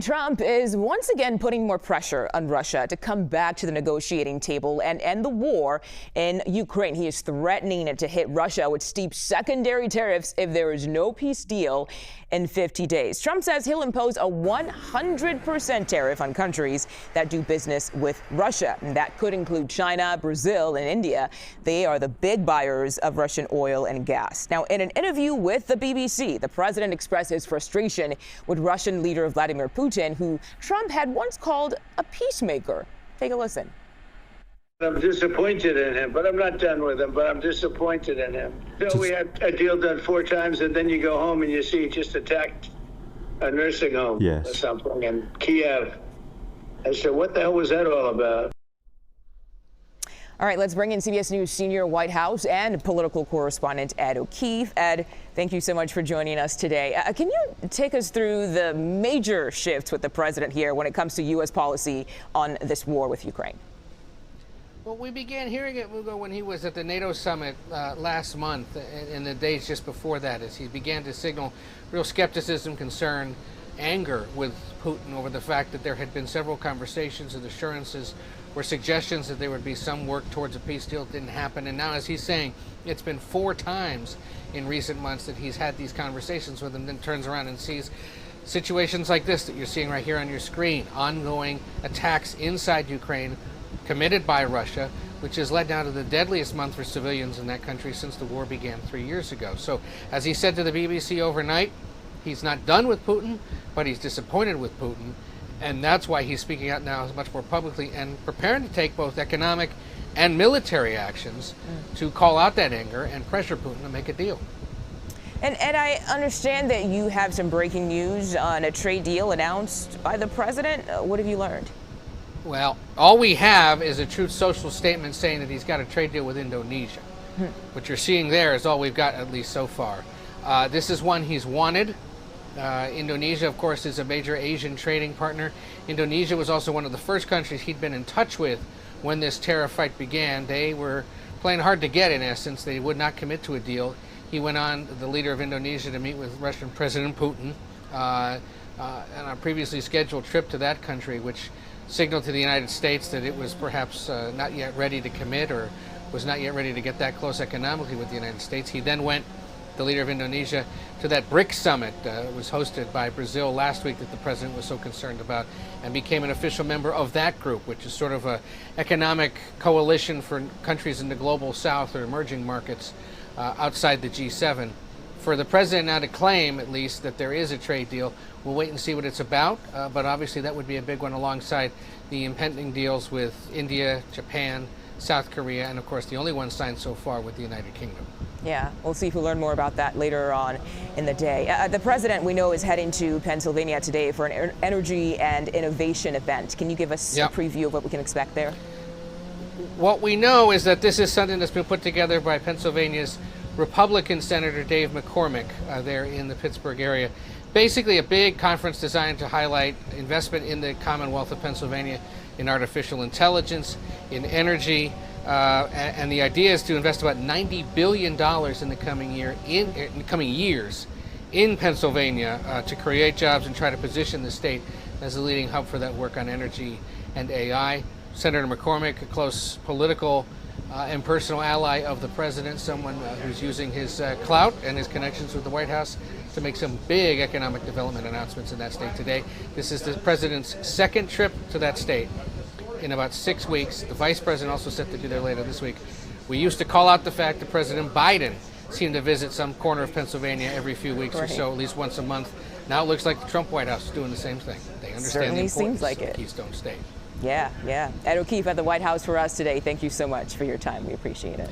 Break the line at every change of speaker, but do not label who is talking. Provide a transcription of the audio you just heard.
Trump is once again putting more pressure on Russia to come back to the negotiating table and end the war in Ukraine. He is threatening it to hit Russia with steep secondary tariffs if there is no peace deal in 50 days. Trump says he'll impose a 100% tariff on countries that do business with Russia. And that could include China, Brazil, and India. They are the big buyers of Russian oil and gas. Now, in an interview with the BBC, the president expressed his frustration with Russian leader Vladimir Putin, who Trump had once called a peacemaker. Take a listen.
I'm disappointed in him, but I'm not done with him, but I'm disappointed in him. So we had a deal done 4 times, and then you go home and you see he just attacked a nursing home or something in Kiev. I said, what the hell was that all about?
All right, let's bring in CBS News senior White House and political correspondent Ed O'Keefe. Ed, thank you so much for joining us today. Can you take us through the major shifts with the president here when it comes to U.S. policy on this war with Ukraine?
Well, we began hearing it, Mugo, when he was at the NATO summit last month and the days just before that, as he began to signal real skepticism, concern, anger with Putin over the fact that there had been several conversations and assurances or suggestions that there would be some work towards a peace deal. Didn't happen. And now, as he's saying, it's been 4 times in recent months that he's had these conversations with him, then turns around and sees situations like this that you're seeing right here on your screen, ongoing attacks inside Ukraine committed by Russia, which has led now to the deadliest month for civilians in that country since the war began 3 years ago. So, as he said to the BBC overnight, he's not done with Putin, but he's disappointed with Putin. And that's why he's speaking out now much more publicly and preparing to take both economic and military actions to call out that anger and pressure Putin to make a deal.
And I understand that you have some breaking news on a trade deal announced by the president. What have you learned?
Well, all we have is a Truth Social statement saying that he's got a trade deal with Indonesia. What you're seeing there is all we've got, at least so far. This is one he's wanted. Indonesia, of course, is a major Asian trading partner. Indonesia was also one of the first countries he'd been in touch with when this tariff fight began. They were playing hard to get, in essence. They would not commit to a deal. He went on, the leader of Indonesia, to meet with Russian President Putin on a previously scheduled trip to that country, which signaled to the United States that it was perhaps not yet ready to commit or was not yet ready to get that close economically with the United States. He then went, the leader of Indonesia, to that BRICS summit was hosted by Brazil last week that the president was so concerned about, and became an official member of that group, which is sort of an economic coalition for countries in the global south or emerging markets outside the G7. For the president now to claim, at least, that there is a trade deal, we'll wait and see what it's about, but obviously that would be a big one alongside the impending deals with India, Japan, South Korea, and of course the only one signed so far with the United Kingdom.
Yeah, we'll see if we learn more about that later on in the day. The president, we know, is heading to Pennsylvania today for an energy and innovation event. Can you give us a preview of what we can expect there?
What we know is that this is something that's been put together by Pennsylvania's Republican Senator Dave McCormick there in the Pittsburgh area. Basically a big conference designed to highlight investment in the Commonwealth of Pennsylvania in artificial intelligence, in energy, and the idea is to invest about $90 billion in the coming years in Pennsylvania to create jobs and try to position the state as a leading hub for that work on energy and AI. Senator McCormick, a close political and personal ally of the president, someone who's using his clout and his connections with the White House to make some big economic development announcements in that state today. This is the president's 2nd trip to that state in about 6 weeks. The vice president also set to be there later this week. We used to call out the fact that President Biden seemed to visit some corner of Pennsylvania every few weeks or so, at least once a month. Now it looks like the Trump White House is doing the same thing. They understand the importance of Keystone State.
Yeah. Ed O'Keefe at the White House for us today. Thank you so much for your time. We appreciate it.